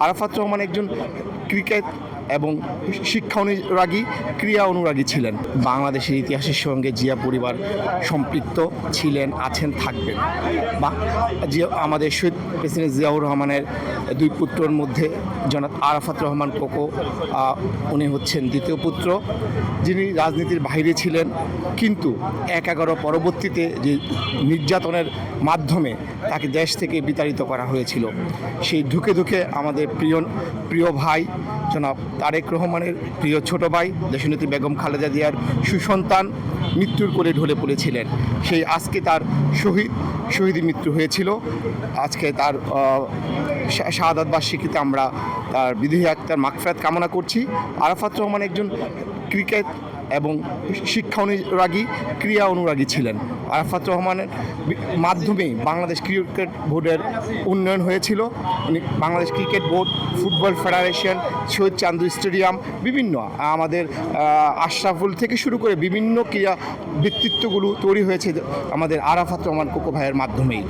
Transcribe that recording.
আরাফাত রহমান একজন ক্রিকেট এবং শিক্ষা অনুরাগী, ক্রীড়া অনুরাগী ছিলেন। বাংলাদেশের ইতিহাসের সঙ্গে জিয়া পরিবার সম্পৃক্ত ছিলেন, আছেন, থাকবেন। বা জিয়া আমাদের শহীদ প্রেসিডেন্ট জিয়াউর রহমানের দুই পুত্রর মধ্যে জনাব আরাফাত রহমান কোকো, উনি হচ্ছেন দ্বিতীয় পুত্র, যিনি রাজনীতির বাইরে ছিলেন, কিন্তু ১/১১ পরবর্তীতে যে নির্যাতনের মাধ্যমে তাকে দেশ থেকে বিতাড়িত করা হয়েছিল, সেই ধুকে ধুকে আমাদের প্রিয় ভাই জনাব তারেক রহমানের প্রিয় ছোট ভাই দেশনেত্রী বেগম খালেদা জিয়ার সুসন্তান মৃত্যুর কোলে ঢলে পড়েছিলেন। সেই আজকে তার শহীদ মৃত্যু হয়েছিল। আজকে তার শাহাদাত বার্ষিকীতে আমরা তার বিদেহী আত্মার মাগফিরাত কামনা করছি। আরাফাত রহমান একজন ক্রিকেট এবং শিক্ষা অনুরাগী, ক্রীড়া অনুরাগী ছিলেন। আরাফাত রহমানের মাধ্যমেই বাংলাদেশ ক্রিকেট বোর্ডের উন্নয়ন হয়েছিল। উনি Bangladesh cricket board, football federation, Shaheed Chandu stadium, বিভিন্ন আমাদের আশরাফুল থেকে শুরু করে বিভিন্ন ক্রীড়া ব্যক্তিত্বগুলো তৈরি হয়েছে আমাদের আরাফাত রহমান কোকো ভাইয়ের মাধ্যমেই।